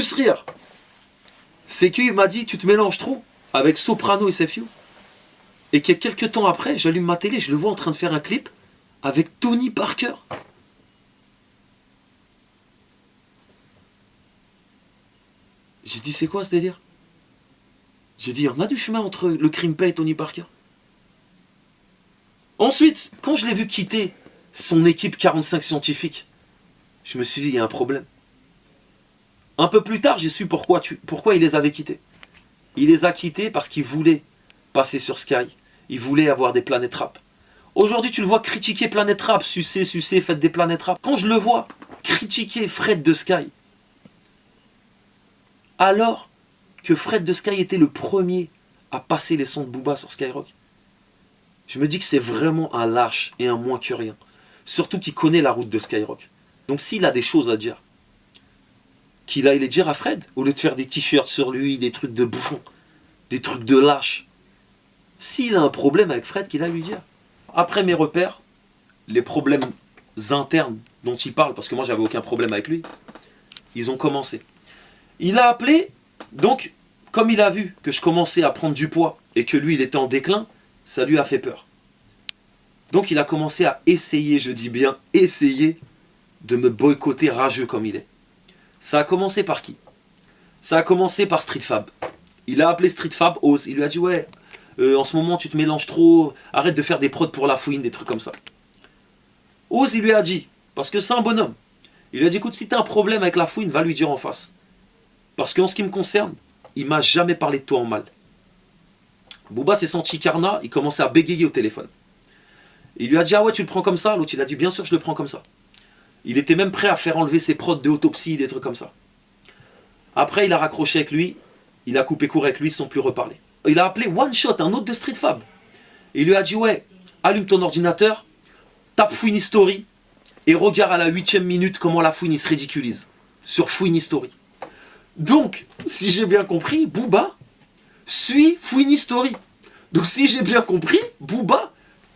plus rire, c'est qu'il m'a dit, tu te mélanges trop avec Soprano et SFU. Et que quelques temps après, j'allume ma télé, je le vois en train de faire un clip avec Tony Parker. J'ai dit, c'est quoi ce délire? J'ai dit, on a du chemin entre le Crimpay et Tony Parker. Ensuite, quand je l'ai vu quitter son équipe 45 scientifiques, je me suis dit, il y a un problème. Un peu plus tard, j'ai su pourquoi il les avait quittés. Il les a quittés parce qu'il voulait passer sur Sky. Il voulait avoir des planètes rap. Aujourd'hui, tu le vois critiquer Planète Rap, sucer, faites des planètes rap. Quand je le vois critiquer Fred de Sky, alors que Fred de Sky était le premier à passer les sons de Booba sur Skyrock, je me dis que c'est vraiment un lâche et un moins que rien. Surtout qu'il connaît la route de Skyrock. Donc s'il a des choses à dire, qu'il aille les dire à Fred, au lieu de faire des t-shirts sur lui, des trucs de bouffon, des trucs de lâche. S'il a un problème avec Fred, qu'il aille lui dire. Après mes repères, les problèmes internes dont il parle, parce que moi j'avais aucun problème avec lui, ils ont commencé. Il a appelé, donc comme il a vu que je commençais à prendre du poids et que lui il était en déclin, ça lui a fait peur. Donc il a commencé à essayer, je dis bien essayer, de me boycotter rageux comme il est. Ça a commencé par qui? Ça a commencé par Street Fab. Il a appelé Street Fab Oz, il lui a dit ouais, en ce moment tu te mélanges trop, arrête de faire des prods pour la fouine, des trucs comme ça. Oz il lui a dit, parce que c'est un bonhomme, il lui a dit écoute, si t'as un problème avec la fouine, va lui dire en face. Parce qu'en ce qui me concerne, il m'a jamais parlé de toi en mal. Booba s'est senti carnat, il commençait à bégayer au téléphone. Il lui a dit ah ouais tu le prends comme ça, l'autre il a dit bien sûr je le prends comme ça. Il était même prêt à faire enlever ses prods de autopsie, des trucs comme ça. Après il a raccroché avec lui, il a coupé court avec lui sans plus reparler. Il a appelé One Shot, un autre de Street Fab. Il lui a dit ouais, allume ton ordinateur, tape Fouine History et regarde à la 8e minute comment la fouine se ridiculise sur Fouine History. Donc, si j'ai bien compris, Booba suit Fouine History. Donc si j'ai bien compris, Booba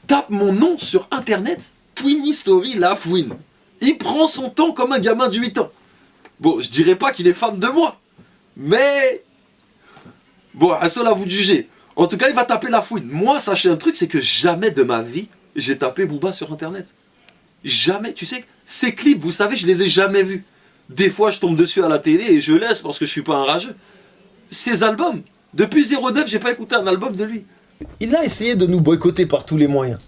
tape mon nom sur internet, Fouine History, la fouine. Il prend son temps comme un gamin de 8 ans. Bon, je dirais pas qu'il est fan de moi, mais bon, à cela vous de juger. En tout cas, il va taper la fouine. Moi, sachez un truc, c'est que jamais de ma vie, j'ai tapé Booba sur internet. Jamais. Tu sais, ces clips, vous savez, je les ai jamais vus. Des fois, je tombe dessus à la télé et je laisse parce que je suis pas un rageux. Ces albums, depuis 09, j'ai pas écouté un album de lui. Il a essayé de nous boycotter par tous les moyens.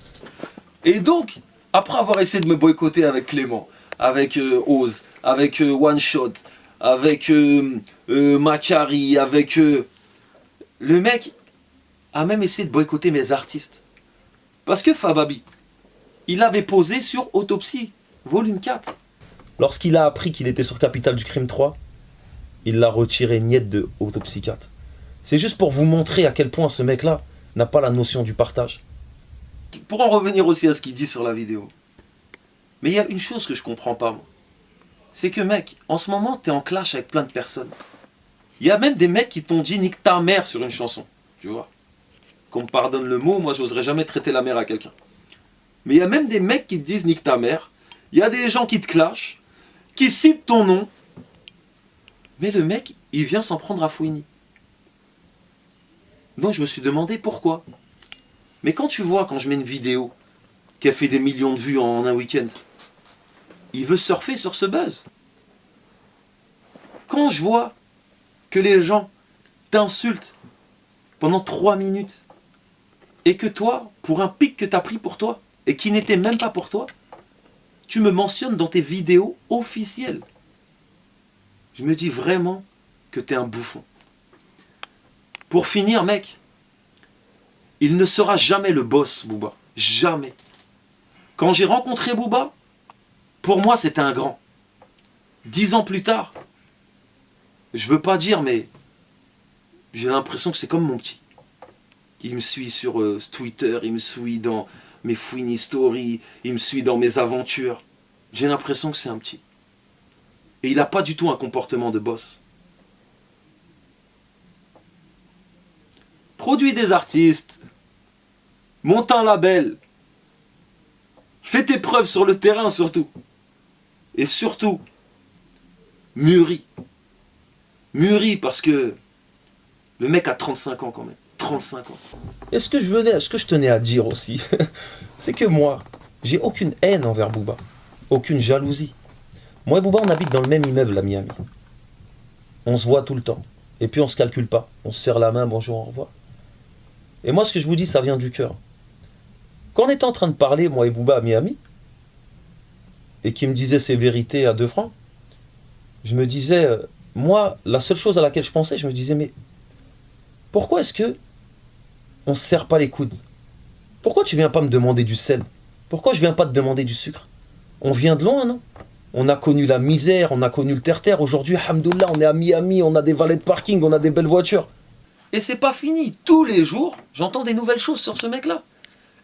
Et donc, après avoir essayé de me boycotter avec Clément, avec Oz, avec One Shot, avec Macari, avec... le mec a même essayé de boycotter mes artistes. Parce que Fababi, il avait posé sur Autopsie, volume 4. Lorsqu'il a appris qu'il était sur Capital du Crime 3, il l'a retiré net de Autopsie 4. C'est juste pour vous montrer à quel point ce mec-là n'a pas la notion du partage. Pour en revenir aussi à ce qu'il dit sur la vidéo. Mais il y a une chose que je comprends pas, moi. C'est que mec, en ce moment, t'es en clash avec plein de personnes. Il y a même des mecs qui t'ont dit nique ta mère sur une chanson. Tu vois. Qu'on me pardonne le mot, moi j'oserais jamais traiter la mère à quelqu'un. Mais il y a même des mecs qui te disent nique ta mère. Il y a des gens qui te clashent, qui citent ton nom. Mais le mec, il vient s'en prendre à Fouini. Donc je me suis demandé pourquoi. Mais quand tu vois, quand je mets une vidéo qui a fait des millions de vues en un week-end, il veut surfer sur ce buzz. Quand je vois que les gens t'insultent pendant 3 minutes et que toi, pour un pic que tu as pris pour toi et qui n'était même pas pour toi, tu me mentionnes dans tes vidéos officielles. Je me dis vraiment que tu es un bouffon. Pour finir, mec, il ne sera jamais le boss, Booba. Jamais. Quand j'ai rencontré Booba, pour moi, c'était un grand. 10 ans plus tard, je veux pas dire, mais j'ai l'impression que c'est comme mon petit. Il me suit sur Twitter, il me suit dans mes Fouine History, il me suit dans mes aventures. J'ai l'impression que c'est un petit. Et il n'a pas du tout un comportement de boss. Produis des artistes, monte un label, fais tes preuves sur le terrain surtout. Et surtout, mûris. Mûri parce que le mec a 35 ans quand même. 35 ans. Et ce que je tenais à dire aussi, c'est que moi, j'ai aucune haine envers Booba. Aucune jalousie. Moi et Booba, on habite dans le même immeuble à Miami. On se voit tout le temps. Et puis on se calcule pas. On se serre la main, bonjour, au revoir. Et moi, ce que je vous dis, ça vient du cœur. Quand on était en train de parler, moi et Booba à Miami, et qu'il me disait ses vérités à 2 francs, je me disais, moi, la seule chose à laquelle je pensais, je me disais, mais pourquoi est-ce que on se serre pas les coudes? Pourquoi tu viens pas me demander du sel? Pourquoi je viens pas te demander du sucre? On vient de loin, non? On a connu la misère, on a connu le terre-terre. Aujourd'hui, alhamdoulilah, on est à Miami, on a des valets de parking, on a des belles voitures. Et c'est pas fini. Tous les jours, j'entends des nouvelles choses sur ce mec-là.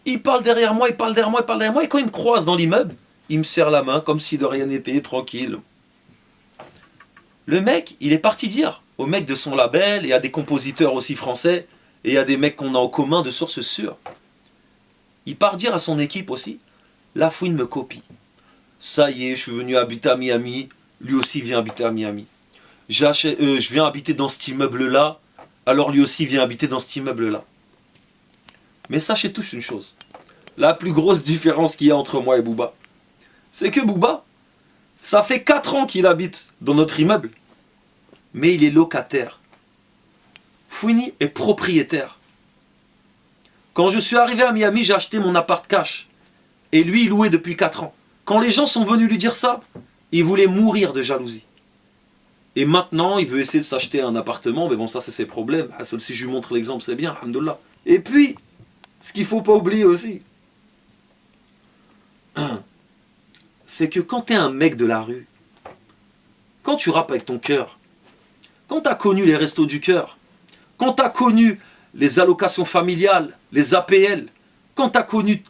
Il parle derrière moi, il parle derrière moi, il parle derrière moi. Et quand il me croise dans l'immeuble, il me serre la main comme si de rien n'était, tranquille. Le mec, il est parti dire aux mecs de son label et à des compositeurs aussi français et à des mecs qu'on a en commun de sources sûres. Il part dire à son équipe aussi, la fouine me copie. Ça y est, je suis venu habiter à Miami, lui aussi vient habiter à Miami. Je viens habiter dans cet immeuble-là, alors lui aussi vient habiter dans cet immeuble-là. Mais sachez tous une chose, la plus grosse différence qu'il y a entre moi et Booba, c'est que Booba, ça fait 4 ans qu'il habite dans notre immeuble, mais il est locataire. Fouini est propriétaire. Quand je suis arrivé à Miami, j'ai acheté mon appart cash. Et lui, il louait depuis 4 ans. Quand les gens sont venus lui dire ça, il voulait mourir de jalousie. Et maintenant, il veut essayer de s'acheter un appartement, mais bon, ça, c'est ses problèmes. Si je lui montre l'exemple, c'est bien, alhamdoulilah. Et puis, ce qu'il ne faut pas oublier aussi, c'est que quand tu es un mec de la rue, quand tu rappes avec ton cœur, quand tu as connu les restos du cœur, quand tu as connu les allocations familiales, les APL, quand tu as connu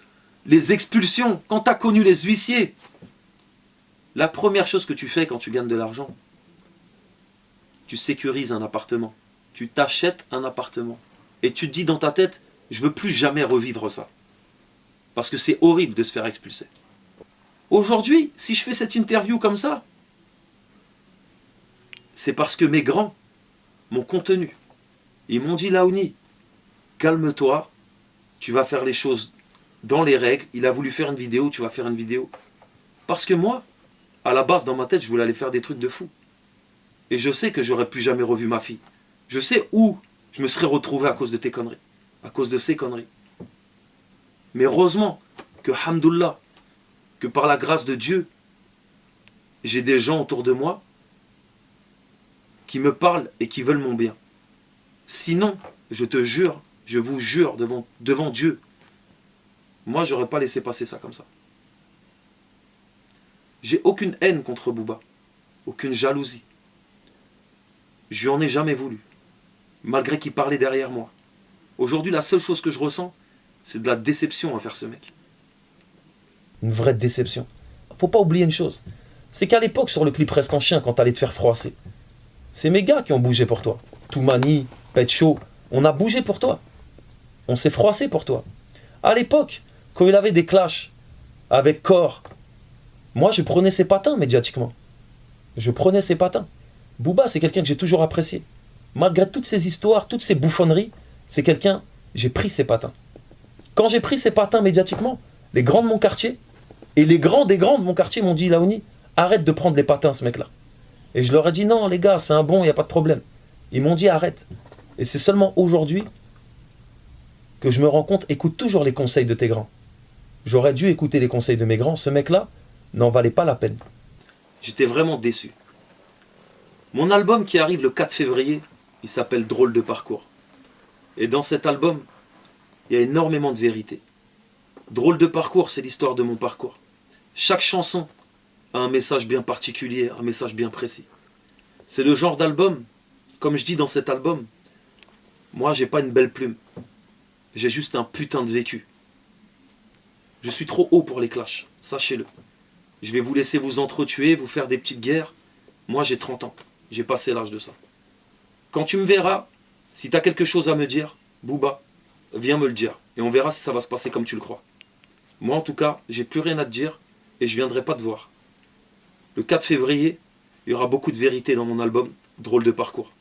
les expulsions, quand tu as connu les huissiers, la première chose que tu fais quand tu gagnes de l'argent, tu sécurises un appartement. Tu t'achètes un appartement. Et tu te dis dans ta tête, je ne veux plus jamais revivre ça. Parce que c'est horrible de se faire expulser. Aujourd'hui, si je fais cette interview comme ça, c'est parce que mes grands m'ont contenu. Ils m'ont dit, Laouni, calme-toi, tu vas faire les choses dans les règles. Il a voulu faire une vidéo, tu vas faire une vidéo. Parce que moi, à la base, dans ma tête, je voulais aller faire des trucs de fou. Et je sais que j'aurais plus jamais revu ma fille. Je sais où je me serais retrouvé à cause de tes conneries. À cause de ces conneries. Mais heureusement que, hamdoullah, que par la grâce de Dieu, j'ai des gens autour de moi qui me parlent et qui veulent mon bien. Sinon, je te jure, je vous jure devant Dieu, moi, j'aurais pas laissé passer ça comme ça. J'ai aucune haine contre Booba, aucune jalousie. Je lui en ai jamais voulu, malgré qu'il parlait derrière moi. Aujourd'hui, la seule chose que je ressens, c'est de la déception envers ce mec. Une vraie déception. Faut pas oublier une chose, c'est qu'à l'époque, sur le clip Reste en chien, quand t'allais te faire froisser, c'est mes gars qui ont bougé pour toi. Toumani, Pet Show, on a bougé pour toi. On s'est froissé pour toi. À l'époque, quand il avait des clashs avec Core, moi je prenais ses patins médiatiquement. Je prenais ses patins. Booba, c'est quelqu'un que j'ai toujours apprécié. Malgré toutes ces histoires, toutes ces bouffonneries, c'est quelqu'un, j'ai pris ses patins. Quand j'ai pris ses patins médiatiquement, les grands de mon quartier, et les grands des grands de mon quartier m'ont dit, Laouni, arrête de prendre les patins ce mec-là. Et je leur ai dit, non les gars, c'est un bon, il n'y a pas de problème. Ils m'ont dit, arrête. Et c'est seulement aujourd'hui que je me rends compte, écoute toujours les conseils de tes grands. J'aurais dû écouter les conseils de mes grands, ce mec-là n'en valait pas la peine. J'étais vraiment déçu. Mon album qui arrive le 4 février, il s'appelle Drôle de parcours. Et dans cet album, il y a énormément de vérité. Drôle de parcours, c'est l'histoire de mon parcours. Chaque chanson a un message bien particulier, un message bien précis. C'est le genre d'album, comme je dis dans cet album, moi j'ai pas une belle plume. J'ai juste un putain de vécu. Je suis trop haut pour les clashs, sachez-le. Je vais vous laisser vous entretuer, vous faire des petites guerres. Moi j'ai 30 ans, j'ai passé l'âge de ça. Quand tu me verras, si tu as quelque chose à me dire, Booba, viens me le dire. Et on verra si ça va se passer comme tu le crois. Moi en tout cas, j'ai plus rien à te dire et je viendrai pas te voir. Le 4 février, il y aura beaucoup de vérité dans mon album, Drôle de parcours.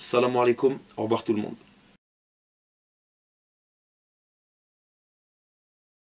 Salam alaikum, au revoir tout le monde.